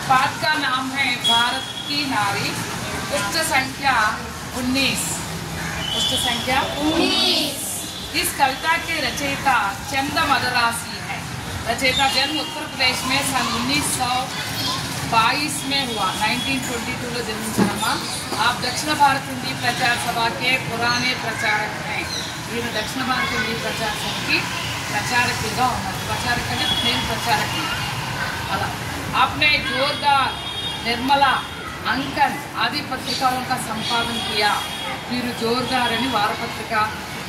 पाठ का नाम है भारत की नारी, पृष्ठ संख्या 19। पृष्ठ संख्या 19। इस कविता के रचयिता चंद मदरासी है। रचयिता जन्म उत्तर प्रदेश में सन 1922 में हुआ। 1922 లో జన్మించారమ్మా। आप दक्षिण भारत हिंदी प्रचार सभा के पुराने प्रचारक हैं। ఈయన దక్షిణ భారత హిందీ ప్రచార సభకి ప్రచారకులుగా ఉన్నారు। ప్రచారక అంటే నేను ప్రచారకులు అలా। आपने जोरदार, निर्मला, अंकन आदि पत्रिकाओं का संपादन किया। వీరు జోర్దార్ అని వారపత్రిక,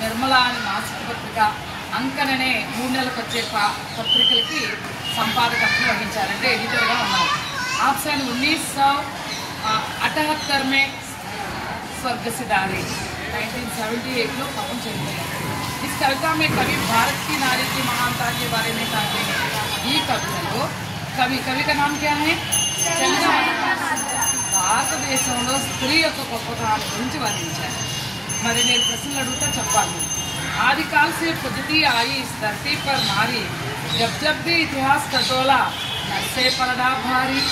నిర్మలా అని మాసిక పత్రిక, అంకన్ అనే 3 నెలలకు వచ్చే పత్రికలకి సంపాదకత్వం వహించారంటే ఎడిటర్గా ఉన్నారు। आप सन 1978 में स्वर्ग सिधारे। 1978 లో పాపం చనిపోయారు। इस कविता में कवि भारत की नारी की महानता के बारे में कहते हैं। ఈ కవితలో कवि का नाम क्या है? భారతదేశంలో స్త్రీ యొక్క గొప్పతనాల గురించి వర్ణించారు। మరి నేను ప్రశ్నలు అడుగుతా చెప్పాలి। आदि काल से पूजती आई इस धरती पर नारी, जब जब भी इतिहास टटोला नरसे पलड़ा भारी।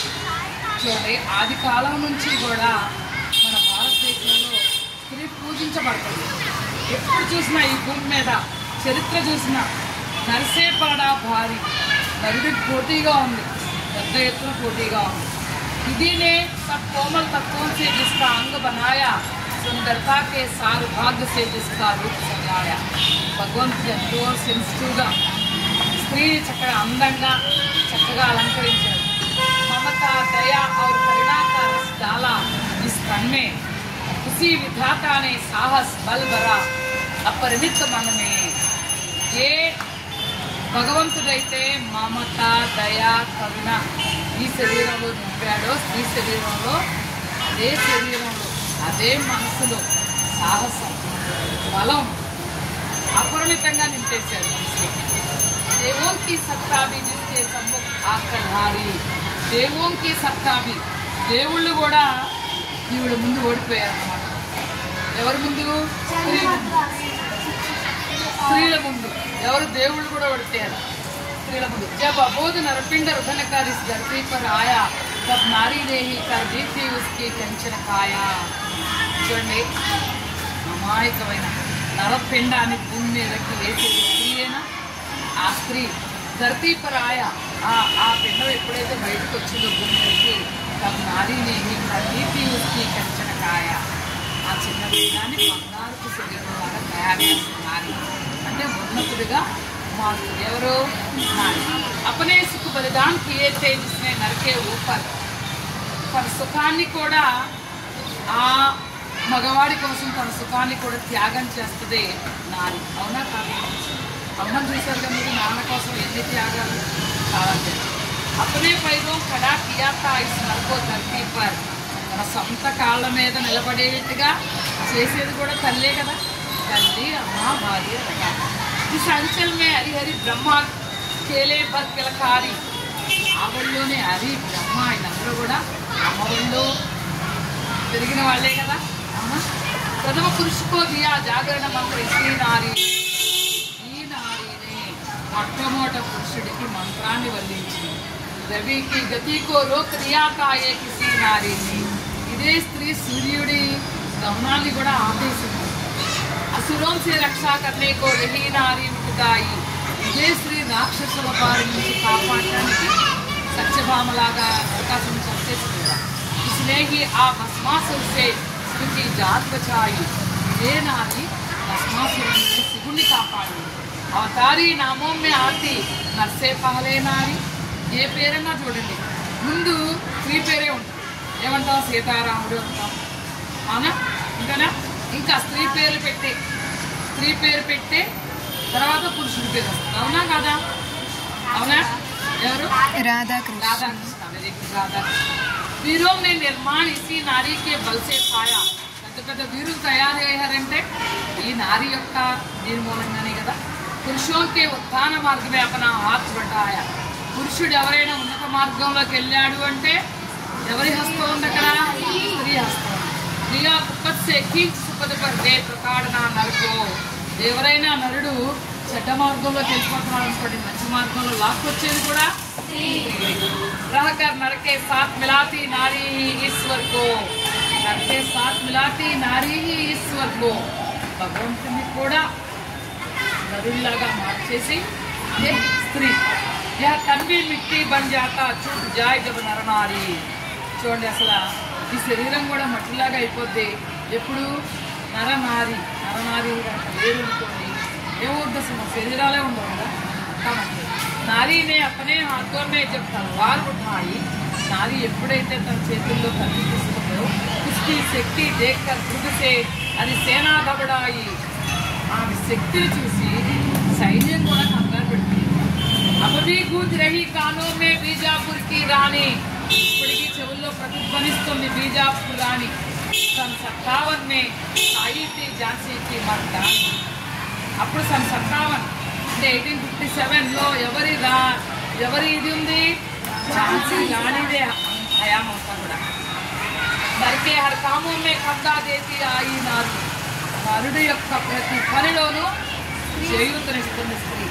చూడండి, ఆది కాలం నుంచి కూడా మన భారతదేశంలో స్త్రీ పూజించబడుతుంది। ఎప్పుడు చూసినా ఈ భూమి మీద చరిత్ర చూసినా నరసే పలడా భారీ, నరుడికి పోటీగా ఉంది, పెద్ద ఎత్తున పోటీగా ఉంది। इसी ने सब कोमल तत्वों से जिसका अंग बनाया, सुंदरता के सार भाग्य से जिसका रूप सजाया। భగవంతుడు ఎంతో సెన్సిటివ్గా స్త్రీని చక్కగా అందంగా చక్కగా అలంకరించాడు। ममता, दया और करुणा का रस डाला इस तन में, उसी विधाता ने साहस बल भरा अपरिमित मन में। ये భగవంతుడైతే మమత, దయ, కరుణ ఈ శరీరంలో నింపాడో, స్త్రీ శరీరంలో అదే శరీరంలో అదే మనసులో సాహసం, బలం అపరిమితంగా నింపేశాడు మనసులో। దేవోं की सत्ता भी जिसके सम्मुख आकर हारी। దేవోं की सत्ता भी, దేవుళ్ళు కూడా ఈవిడ ముందు ఓడిపోయారు అన్నమాట। ఎవరి ముందు? స్త్రీల ముందు। ఎవరు? దేవుళ్ళు కూడా ఓడిపోయారు స్త్రీల ముందు। जब अबोध नरपिंड रुदन कर इस धरती पर आया, तब नारी ने ही कर दी थी उसकी कंचन काया। చూడండి, అమాయకమైన నరపిండాన్ని భూమి మీదకి వేసేది స్త్రీయేనా? ఆ స్త్రీ ధరతీ పర్ ఆయా, ఆ పిండం ఎప్పుడైతే బయటకు వచ్చిందో భూమి మీదకి, తब नारी ने ही कर दी थी उसकी कंचन काया। ఆ చిన్న పిండాన్ని బంగారపు శరీరం లాగా తయారు చేస్తున్నారు అంటే ఉన్నతుడిగా మారుతుంది। ఎవరు? నారి। अपने सुख बलिदान किए थे जिसने नर के ऊपर, తన సుఖాన్ని కూడా ఆ మగవాడి కోసం తన సుఖాన్ని కూడా త్యాగం చేస్తుంది నారి। అవునా కాదు? అమ్మని చూశారు కదా మీరు, నాన్న కోసం ఎన్ని త్యాగాలు కావాలి। अपने पैरों खड़ा किया था इस नर को धरती पर, తన సొంత కాళ్ళ మీద నిలబడేట్టుగా చేసేది కూడా తల్లే కదా। తల్లి, అమ్మ, భార్య రగా। इस अंचल में हरिहरि ब्रह्मा केले पर किलकारी, ఆవళ్ళలోనే హరి బ్రహ్మ వీళ్ళందరూ కూడా అమ్మఒళ్ళో పెరిగిన వాళ్ళే కదా। అవునా? ప్రథమ పురుషుకో దియా జాగరణ మంత్ర ఇస్త్రీ నారి। ఈ నారీనే మొట్టమొదట పురుషుడికి మంత్రాన్ని వల్లించింది। రవికి గతికో రోక్ దియా కాయే కిసి నారీని, ఇదే స్త్రీ సూర్యుడి గమనాన్ని కూడా ఆపేసింది। असुरों से रक्षा करने को यही नारी मुक्ताई, ఇదే స్త్రీ రాక్షసుల బారి నుంచి కాపాడడానికి సత్యభామలాగా అవకాశం చంపేసింది। इसने ही आ भस्मासुर से शिव की जात बचाई, ఇదే నారి భస్మాసురుని నుంచి శివుణ్ణి కాపాడింది। అవతారీ నామం మే ఆతి నర్సే పహలే నారి, ఏ పేరన్నా చూడండి ముందు స్త్రీ పేరే ఉంటుంది। ఏమంటాం? సీతారాముడు అంటాం, అవునా? ఇంకా స్త్రీ పేరు పెట్టే తర్వాత పురుషుడి పేరు వస్తుంది। అవునా కాదా? అవునా? ఎవరు? రాధాకృష్ణ। Very good, Radhakrishna. वीरों ने निर्माण इसी नारी के बल से पाया, పెద్ద పెద్ద వీరులు తయారయ్యారంటే ఈ నారి యొక్క నిర్మూలంగానే కదా। పురుషోं के उत्थान मार्ग में अपना हाथ बढ़ाया, పురుషుడు ఎవరైనా ఉన్నత మార్గంలోకి వెళ్ళాడు అంటే ఎవరి హస్తం ఉంది అక్కడ? స్త్రీ హస్తం। ప్రియా పుప్పత్ సే కీచ్ సుపద పర్ దే ప్రకాడనా నరకో, ఎవరైనా నరుడు చెడ్డ మార్గంలోకి వెళ్ళిపోతున్నాడు అనుకోండి, మంచి మార్గంలో లాక్కొచ్చేది కూడా रहकर नर के साथ मिलाती नारी ही ईश्वर को, नर के साथ मिलाती नारी ही ईश्वर को, భగవంతుని కూడా నరుల్లాగా మార్చేసి ये స్త్రీ यह तन भी मिट्टी बन जाता छूट जाए जब नर नारी. చూడండి అసలు ఈ శరీరం కూడా మట్టిలాగా అయిపోద్ది ఎప్పుడు నరనారి కనుక లేరు అనుకోండి ఏమవుద్ది అసలు శరీరాలే ఉండవు కదా. కాబట్టి నారీనే అతనే హాథోं में जब तलवार उठाई, నారీ ఎప్పుడైతే తన చేతుల్లో కత్తి తీసుకుందో उसकी శక్తి देखकर खुद से అది సేనా घबराई, ఆమె శక్తిని చూసి సైన్యం కూడా కంగారు పెడుతుంది. अब भी गूंज रही कानों में बीजापुर की रानी, ఇప్పటికీ చెవుల్లో ప్రతిధ్వనిస్తుంది బీజాపూర్ రాణి. सन 57 में आई थी झांसी की मर्दानी. అప్పుడు सन 57 అంటే 1857లో ఎవరి ఇది ఉంది, ఝాన్సీ రాణిదే హయాం అవుతా కూడా. నరికే హర్ కామో మే ఖందా దేతి ఆయి నారు, నరుడు యొక్క ప్రతి పనిలోనూ చేయూతనిస్తుంది స్త్రీ.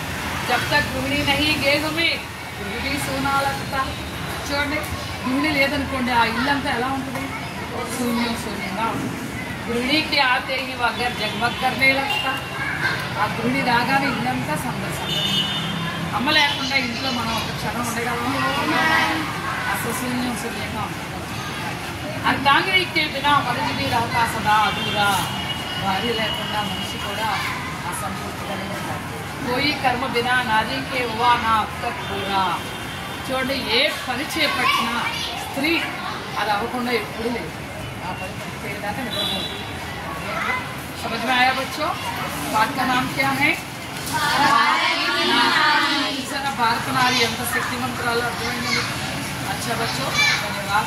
జబ్ తక్ గృహిణి నహీ గేహు మే గృహిణి సోనా లగ్తా. చూడండి గృహిణి లేదనుకోండి ఆ ఇల్లంతా ఎలా ఉంటుంది, శూన్యంగా ఉంటుంది. గృహిణికి ఆతే హీ వగర్ జగమగ్ కర్నే లగ్తా. ఆ గృహిణి రాగానే ఇల్లంతా సందర్శన. అమ్మ లేకుండా ఇంట్లో మనం ఒక క్షణం ఉండగలము, అసలు శూన్యంగా ఉంటుంది. అర్ధాంగికి బినా మనిషి రాతా సదా అధూరా. భార్య లేకుండా మనిషి కూడా అసంపూర్తిగానే ఉంటారు. కోయి కర్మ బినా నారీకే హువా నా అబ్తక్ పూరా. చూడండి ఏ పని చేపట్టినా స్త్రీ అది అవ్వకుండా ఎప్పుడు లేదు. ఆ పని చేయడానికి నిద్రపోదు. समझ में आया बच्चों? पाठ का नाम क्या है? भारत नारी ఎంత శక్తివంతురాలు అర్థమైంది. अच्छा बच्चों धन्यवाद.